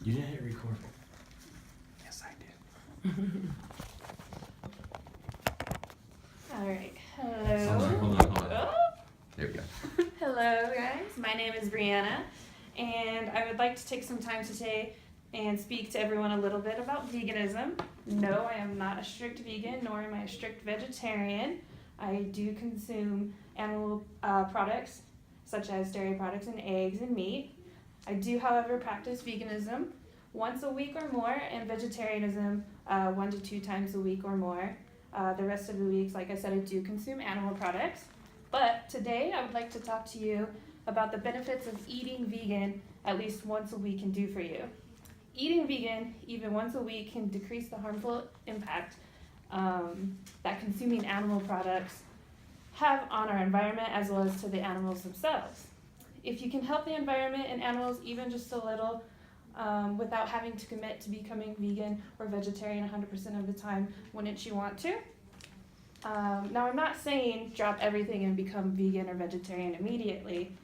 You didn't hit record. Yes, I did. All right. Hello. Hold on. Oh. There we go. Hello, guys. My name is Brianna, and I would like to take some time today and speak to everyone a little bit about veganism. No, I am not a strict vegan, nor am I a strict vegetarian. I do consume animal products, such as dairy products and eggs and meat. I do, however, practice veganism once a week or more, and vegetarianism 1 to 2 times a week or more. The rest of the weeks, like I said, I do consume animal products. But today I would like to talk to you about the benefits of eating vegan at least once a week can do for you. Eating vegan even once a week can decrease the harmful impact that consuming animal products have on our environment as well as to the animals themselves. If you can help the environment and animals even just a little without having to commit to becoming vegan or vegetarian 100% of the time, wouldn't you want to? Now, I'm not saying drop everything and become vegan or vegetarian immediately,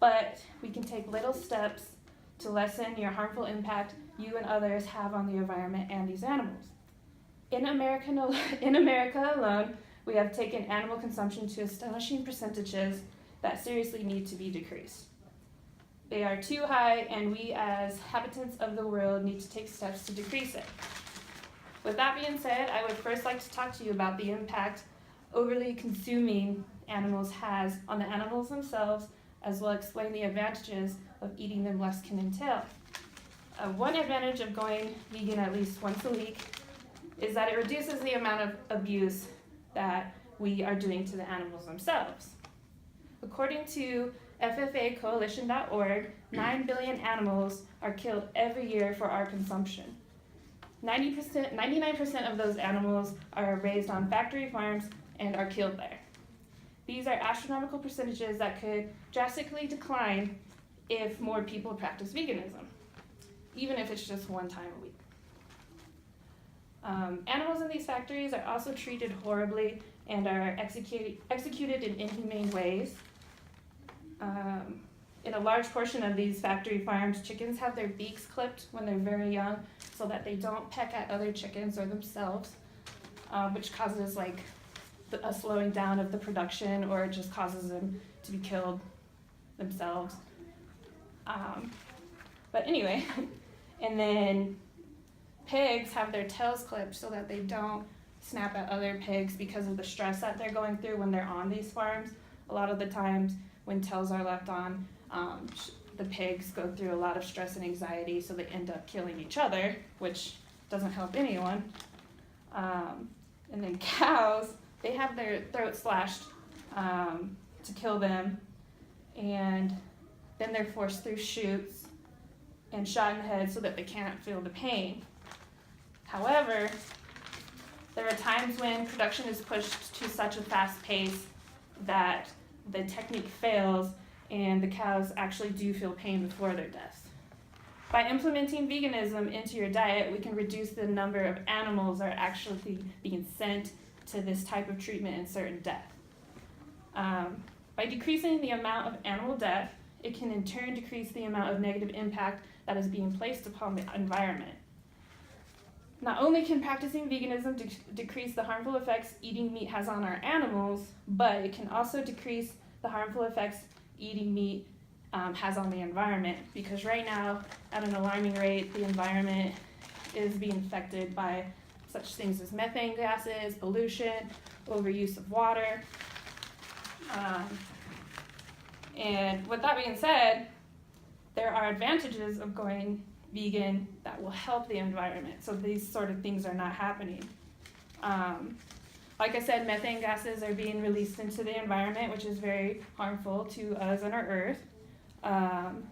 but we can take little steps to lessen your harmful impact you and others have on the environment and these animals. In America alone, we have taken animal consumption to astonishing percentages that seriously need to be decreased. They are too high, and we as inhabitants of the world need to take steps to decrease it. With that being said, I would first like to talk to you about the impact overly consuming animals has on the animals themselves, as well as explain the advantages of eating them less can entail. One advantage of going vegan at least once a week is that it reduces the amount of abuse that we are doing to the animals themselves. According to FFAcoalition.org, 9 billion animals are killed every year for our consumption. 99% of those animals are raised on factory farms and are killed there. These are astronomical percentages that could drastically decline if more people practice veganism, even if it's just one time a week. Animals in these factories are also treated horribly and are executed in inhumane ways. In a large portion of these factory farms, chickens have their beaks clipped when they're very young so that they don't peck at other chickens or themselves, which causes a slowing down of the production, or it just causes them to be killed themselves. But anyway, and then pigs have their tails clipped so that they don't snap at other pigs because of the stress that they're going through when they're on these farms. A lot of the times when tails are left on, the pigs go through a lot of stress and anxiety, so they end up killing each other, which doesn't help anyone. And then cows, they have their throats slashed to kill them, and then they're forced through chutes and shot in the head so that they can't feel the pain. However, there are times when production is pushed to such a fast pace that the technique fails and the cows actually do feel pain before their death. By implementing veganism into your diet, we can reduce the number of animals that are actually being sent to this type of treatment and certain death. By decreasing the amount of animal death, it can in turn decrease the amount of negative impact that is being placed upon the environment. Not only can practicing veganism decrease the harmful effects eating meat has on our animals, but it can also decrease the harmful effects eating meat has on the environment, because right now, at an alarming rate, the environment is being affected by such things as methane gases, pollution, overuse of water. And with that being said, there are advantages of going vegan that will help the environment, so these sort of things are not happening. Like I said, methane gases are being released into the environment, which is very harmful to us and our earth. And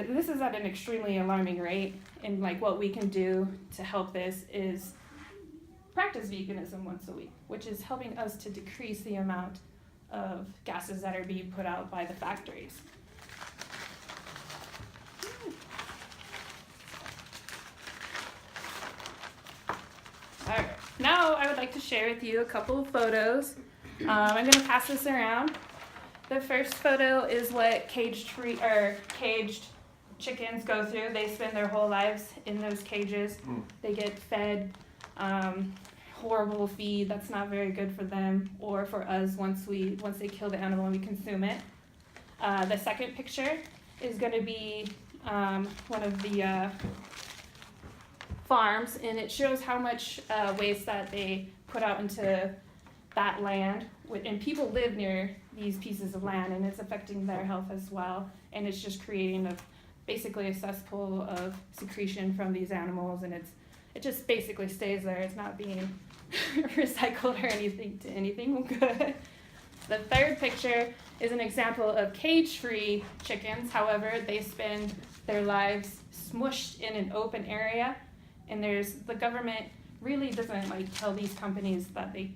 this is at an extremely alarming rate, and what we can do to help this is practice veganism once a week, which is helping us to decrease the amount of gases that are being put out by the factories. Alright, now I would like to share with you a couple of photos. I'm going to pass this around. The first photo is what caged chickens go through. They spend their whole lives in those cages. They get fed horrible feed that's not very good for them or for us once they kill the animal and we consume it. The second picture is going to be one of the farms, and it shows how much waste that they put out into that land. And people live near these pieces of land, and it's affecting their health as well. And it's just creating basically a cesspool of secretion from these animals, and it just basically stays there. It's not being recycled or anything good. The third picture is an example of cage-free chickens. However, they spend their lives smushed in an open area, and the government really doesn't tell these companies that they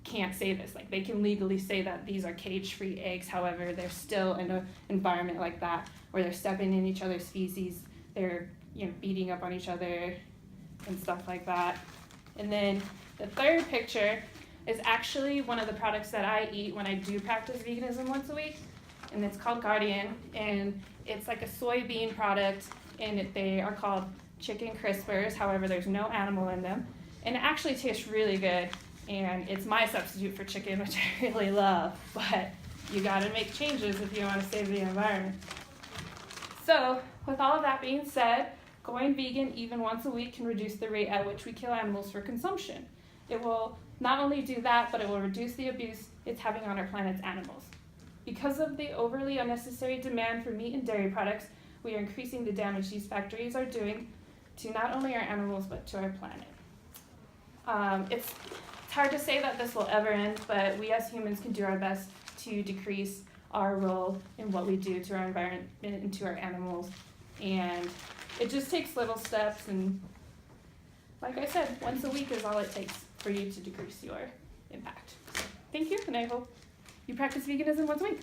can't say this. They can legally say that these are cage-free eggs. However, they're still in an environment like that where they're stepping in each other's feces, they're beating up on each other and stuff like that. And then the third picture is actually one of the products that I eat when I do practice veganism once a week, and it's called Guardian, and it's like a soybean product, and they are called chicken crispers. However, there's no animal in them, and it actually tastes really good, and it's my substitute for chicken, which I really love, but you gotta make changes if you want to save the environment. So, with all of that being said, going vegan even once a week can reduce the rate at which we kill animals for consumption. It will not only do that, but it will reduce the abuse it's having on our planet's animals. Because of the overly unnecessary demand for meat and dairy products, we are increasing the damage these factories are doing to not only our animals, but to our planet. It's hard to say that this will ever end, but we as humans can do our best to decrease our role in what we do to our environment and to our animals. And it just takes little steps, and like I said, once a week is all it takes for you to decrease your impact. So, thank you, and I hope you practice veganism once a week.